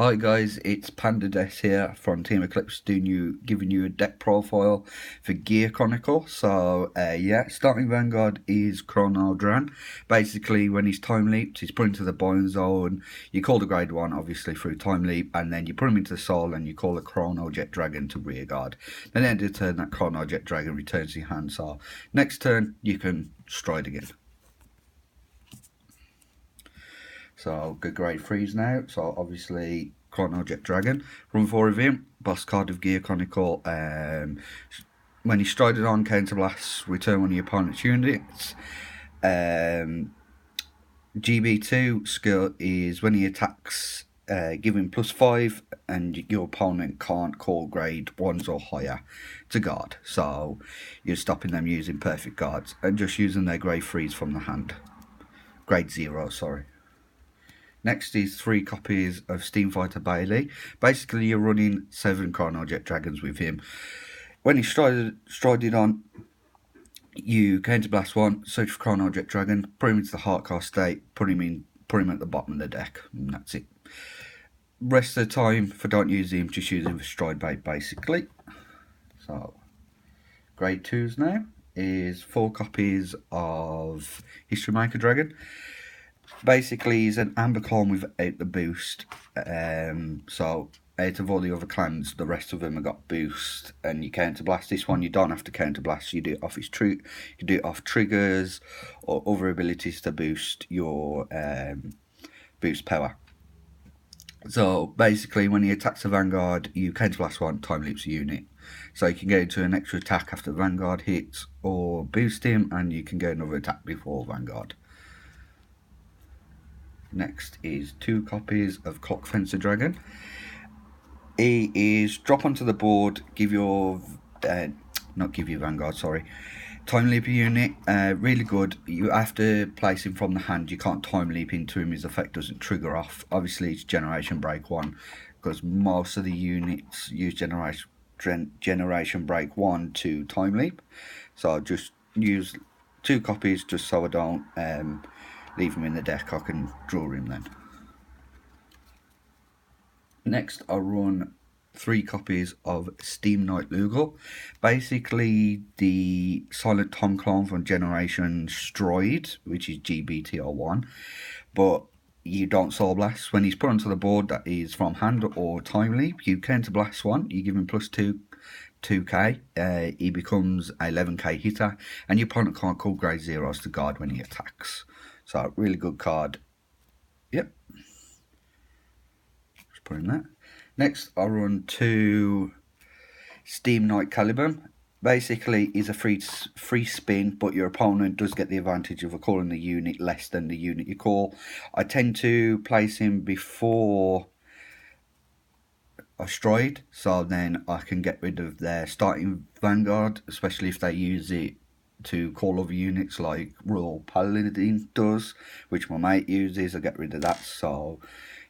Hi guys, it's Panda Desu here from TeamEclipse giving you a deck profile for Gear Chronicle. So yeah, starting Vanguard is Chrono Dran. Basically when he's time leaped, he's put into the bind zone. You call the grade 1 obviously through time leap, and then you put him into the soul and you call the Chrono Jet Dragon to rear guard. Then end of the turn that Chrono Jet Dragon returns to your hand, so next turn you can stride again. So good grade 3s now. So obviously Chrono Jet Dragon. Run 4 of him. Boss card of Gear Chronicle. When he strided on counterblast, return one of your opponent's units. GB2 skill is when he attacks, give him +5, and your opponent can't call grade 1s or higher to guard. So you're stopping them using perfect guards and just using their grade 3s from the hand. Grade 0, sorry. Next is 3 copies of Steam Fighter Bailey. Basically, you're running 7 Chrono Jet Dragons with him. When he strided on, you counterblast 1, search for Chrono Jet Dragon, put him into the hardcore state, put him at the bottom of the deck, and that's it. Rest of the time, if I don't use him, just use him for stride bait, basically. So, grade 2s now is 4 copies of History Maker Dragon. Basically, he's an Amber Clone without the boost. So, out of all the other clans, the rest of them have got boost. And you counterblast this one, you don't have to counterblast. You do it off his you do it off triggers or other abilities to boost your boost power. So, basically, when he attacks the Vanguard, you counterblast 1, time leaps a unit. So, you can go into an extra attack after the Vanguard hits, or boost him, and you can go another attack before Vanguard. Next is 2 copies of Clock Fencer Dragon. He is drop onto the board, give your not give your Vanguard, sorry, time leap unit. Really good. You have to place him from the hand. You can't time leap into him. His effect doesn't trigger off. Obviously, it's Generation Break 1 because most of the units use Generation Break 1 to time leap. So just use 2 copies just so I don't leave him in the deck. I can draw him then. Next, I'll run 3 copies of Steam Knight Lugal. Basically, the Silent Tom clone from Generation Stride, which is G-BT05, but you don't Soul Blast. When he's put onto the board that is from hand or time leap, you counterblast 1, you give him +2k, he becomes a 11k hitter, and your opponent can't call grade 0s to guard when he attacks. So, really good card. Yep. Just put in that. Next, I'll run 2 Steam Knight Caliban. Basically, is a free spin, but your opponent does get the advantage of calling the unit less than the unit you call. I tend to place him before I stride, so then I can get rid of their starting Vanguard, especially if they use it to call other units like Royal Paladin does, which my mate uses. I get rid of that, so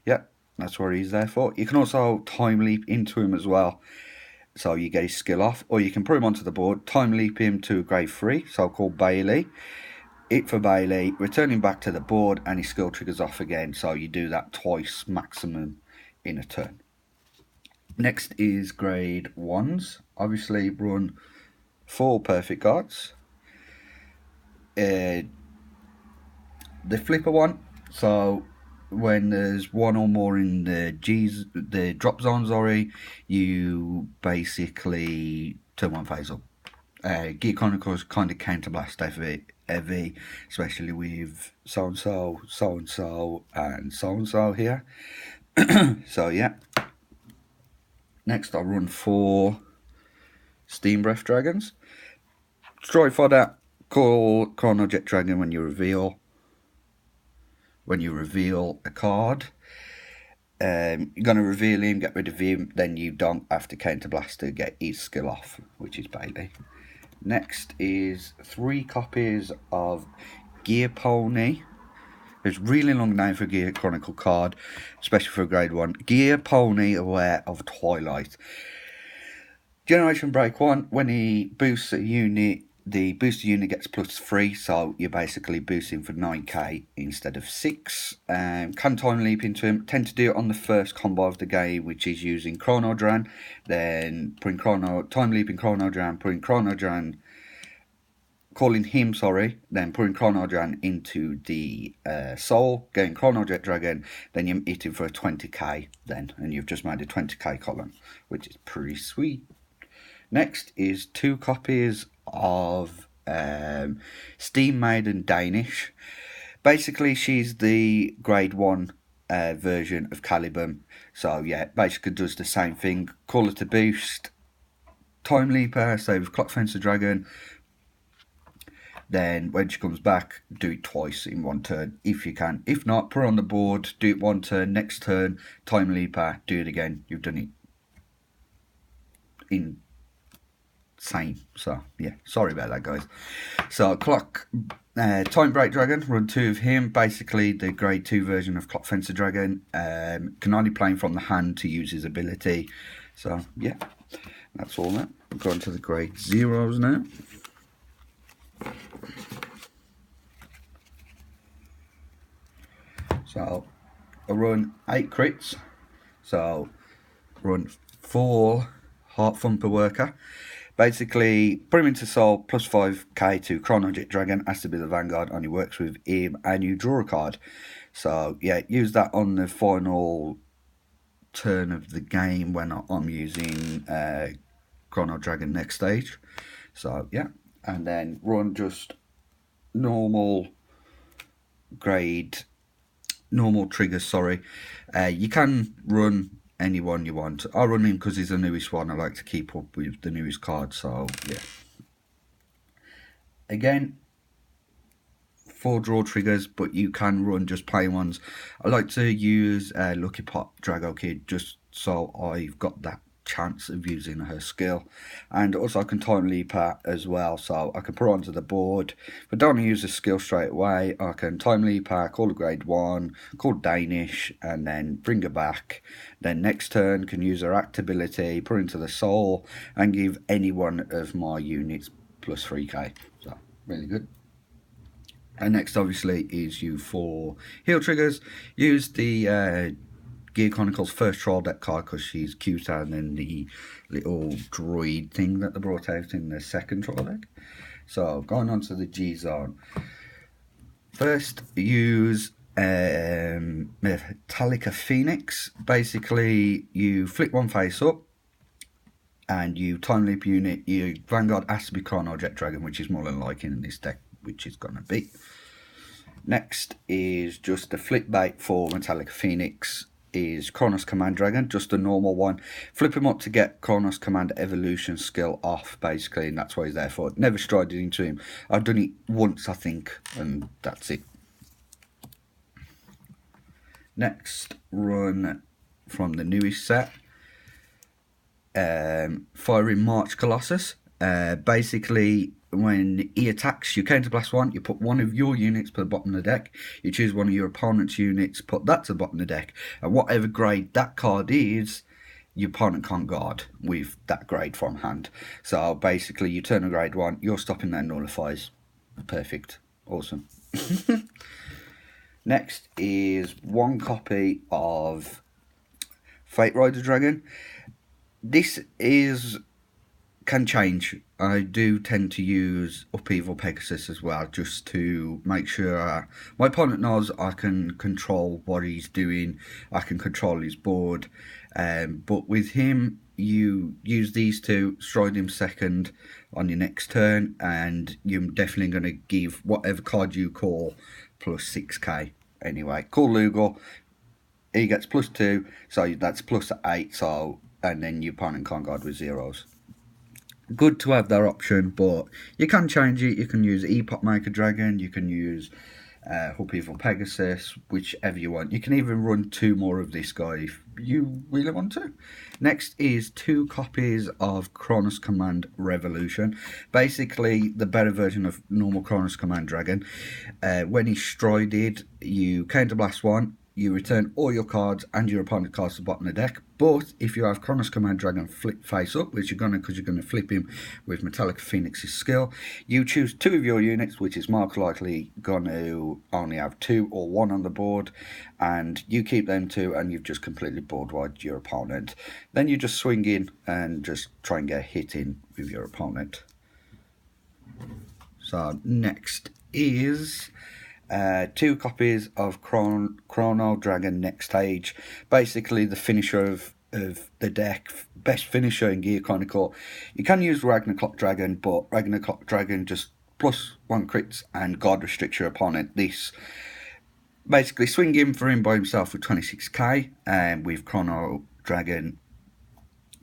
yeah, that's what he's there for. You can also time leap into him as well, so you get his skill off, or you can put him onto the board, time leap him to grade 3, so called Bailey, hit for Bailey, return him back to the board, and his skill triggers off again, so you do that twice maximum in a turn. Next is grade 1s. Obviously run 4 perfect guards. The flipper one, so when there's 1 or more in the drop zone, sorry, you basically turn 1 phase up. Gear Chronicle is kind of counterblast heavy, especially with so and so here. So yeah. Next, I'll run 4 Steam Breath Dragons. Strike for that. Call Chrono Jet Dragon when you reveal a card. You're going to reveal him, get rid of him, then you don't have to counterblast to get his skill off, which is Bailey. Next is 3 copies of Gear Pony. It's a really long name for a Gear Chronicle card, especially for a grade 1. Gear Pony, Aware of Twilight. Generation Break 1, when he boosts a unit, the booster unit gets +3, so you're basically boosting for 9k instead of 6. Can time leap into him. Tend to do it on the first combo of the game, which is using Chrono Dran, then putting time leaping Chrono Dran, putting Chrono Dran, calling him, then putting Chrono Dran into the soul, getting Chrono Jet Dragon, then you're hitting for a 20k then, and you've just made a 20k column, which is pretty sweet. Next is 2 copies of Steam Maiden Danish. Basically, she's the grade 1 version of Caliban. So yeah, basically does the same thing. Call her to boost, time leaper, so with Clock Fencer Dragon. Then when she comes back, do it twice in one turn if you can. If not, put her on the board, do it one turn, next turn, time leaper, do it again. You've done it insane. So yeah, sorry about that, guys. So Time Break Dragon, run 2 of him. Basically the grade 2 version of Clock Fencer Dragon. Can only play him from the hand to use his ability. So yeah, that's all that. We're going to the grade 0s now. So I run 8 crits. So run 4 Heart Thumper Worker. Basically, put him into soul, +5k to Chrono Jet Dragon, has to be the Vanguard, only works with him, and you draw a card. So yeah, use that on the final turn of the game when I'm using Chrono Dragon next stage. So yeah, and then run just normal triggers, you can run anyone you want. I run him because he's the newest one. I like to keep up with the newest card, so yeah. Again, 4 draw triggers, but you can run just plain ones. I like to use Lucky Pot Drago Kid just so I've got that chance of using her skill, and also I can time leap her as well, so I can put her onto the board. If I don't want to use the skill straight away, I can time leap her, call a grade 1, call Danish, and then bring her back. Then next turn can use her act ability, put her into the soul, and give any one of my units +3k. So really good. And next obviously is you for heal triggers. Use the Gear Chronicle's first trial deck card because she's cuter than the little droid thing that they brought out in the second trial deck. So going on to the G zone. First, use Metallica Phoenix. Basically, you flip one face up and you time leap unit. Your Vanguard has to be Chrono Jet Dragon, which is more than likely in this deck, which is going to be. Next is just the flip bait for Metallica Phoenix. Is Kronos Command Dragon, just a normal one. Flip him up to get Kronos Command Evolution skill off, basically, and that's what he's there for. Never strided into him. I've done it once, I think, and that's it. Next, run from the newest set, Firing March Colossus. Basically, when he attacks, you counterblast 1, you put one of your units to the bottom of the deck, you choose one of your opponent's units, put that to the bottom of the deck, and whatever grade that card is, your opponent can't guard with that grade from hand. So basically, you turn a grade 1, you're stopping their nullifies. Perfect. Awesome. Next is 1 copy of Fate Rider Dragon. This can change. I do tend to use Upheaval Pegasus as well, just to make sure my opponent knows I can control what he's doing, I can control his board. But with him, you use these 2, stride him second on your next turn, and you're definitely going to give whatever card you call +6k. Anyway, call Lugal, he gets +2, so that's +8, so, and then your opponent can't guard with 0s. Good to have that option, but you can change it. You can use Epoch Maker Dragon, you can use Upheaval Pegasus, whichever you want. You can even run 2 more of this guy if you really want to. Next is 2 copies of Kronos Command Revolution. Basically, the better version of normal Kronos Command Dragon. When he's strided, you counterblast 1, you return all your cards and your opponent's cards to the bottom of the deck. But if you have Kronos Command Dragon flip face up, which you're going to, because you're going to flip him with Metallica Phoenix's skill, you choose 2 of your units, which is most likely going to only have 2 or 1 on the board, and you keep them 2, and you've just completely board wiped your opponent. Then you just swing in and just try and get a hit in with your opponent. So next is 2 copies of Chrono Dragon Next Stage. Basically the finisher of the deck, best finisher in Gear Chronicle. You can use Ragnarok Dragon, but Ragnarok Dragon just +1 crits and guard restricts your opponent. This basically swing in for him by himself with 26k, and with Chrono Dragon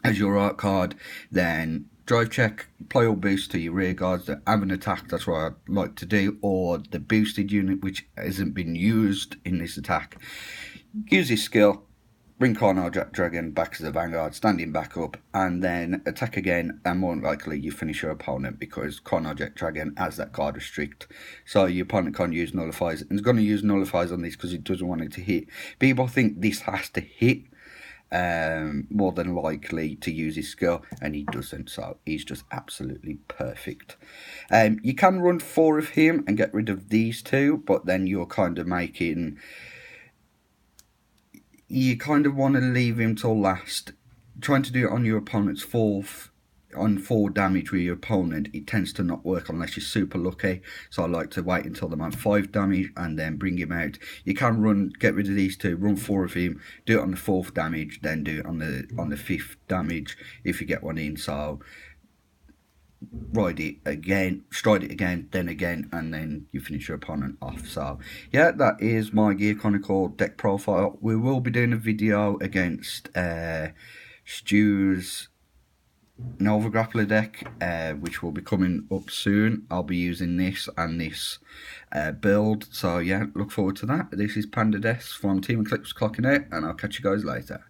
as your art card, then drive check, apply all boost to your rear guards that have an attack, that's what I like to do, or the boosted unit which hasn't been used in this attack. Use his skill, bring Chrono Dragon back to the Vanguard, stand him back up, and then attack again, and more likely you finish your opponent because Chrono Dragon has that guard restrict. So your opponent can't use nullifiers, and he's going to use nullifiers on this because he doesn't want it to hit. People think this has to hit, more than likely to use his skill, and he doesn't, so he's just absolutely perfect. You can run 4 of him and get rid of these 2, but then you're kind of making, you kind of want to leave him till last. Trying to do it on your opponent's 4th on 4 damage with your opponent, it tends to not work unless you're super lucky. So I like to wait until they're on 5 damage and then bring him out. You can run, get rid of these 2, run 4 of him, do it on the 4th damage, then do it on the 5th damage if you get one in. So ride it again, stride it again, and then you finish your opponent off. So yeah, that is my Gear Chronicle deck profile. We will be doing a video against Stu's Nova Grappler deck, which will be coming up soon. I'll be using this and this build, so yeah, look forward to that. This is Panda Desu from TeamEclipse clocking out, and I'll catch you guys later.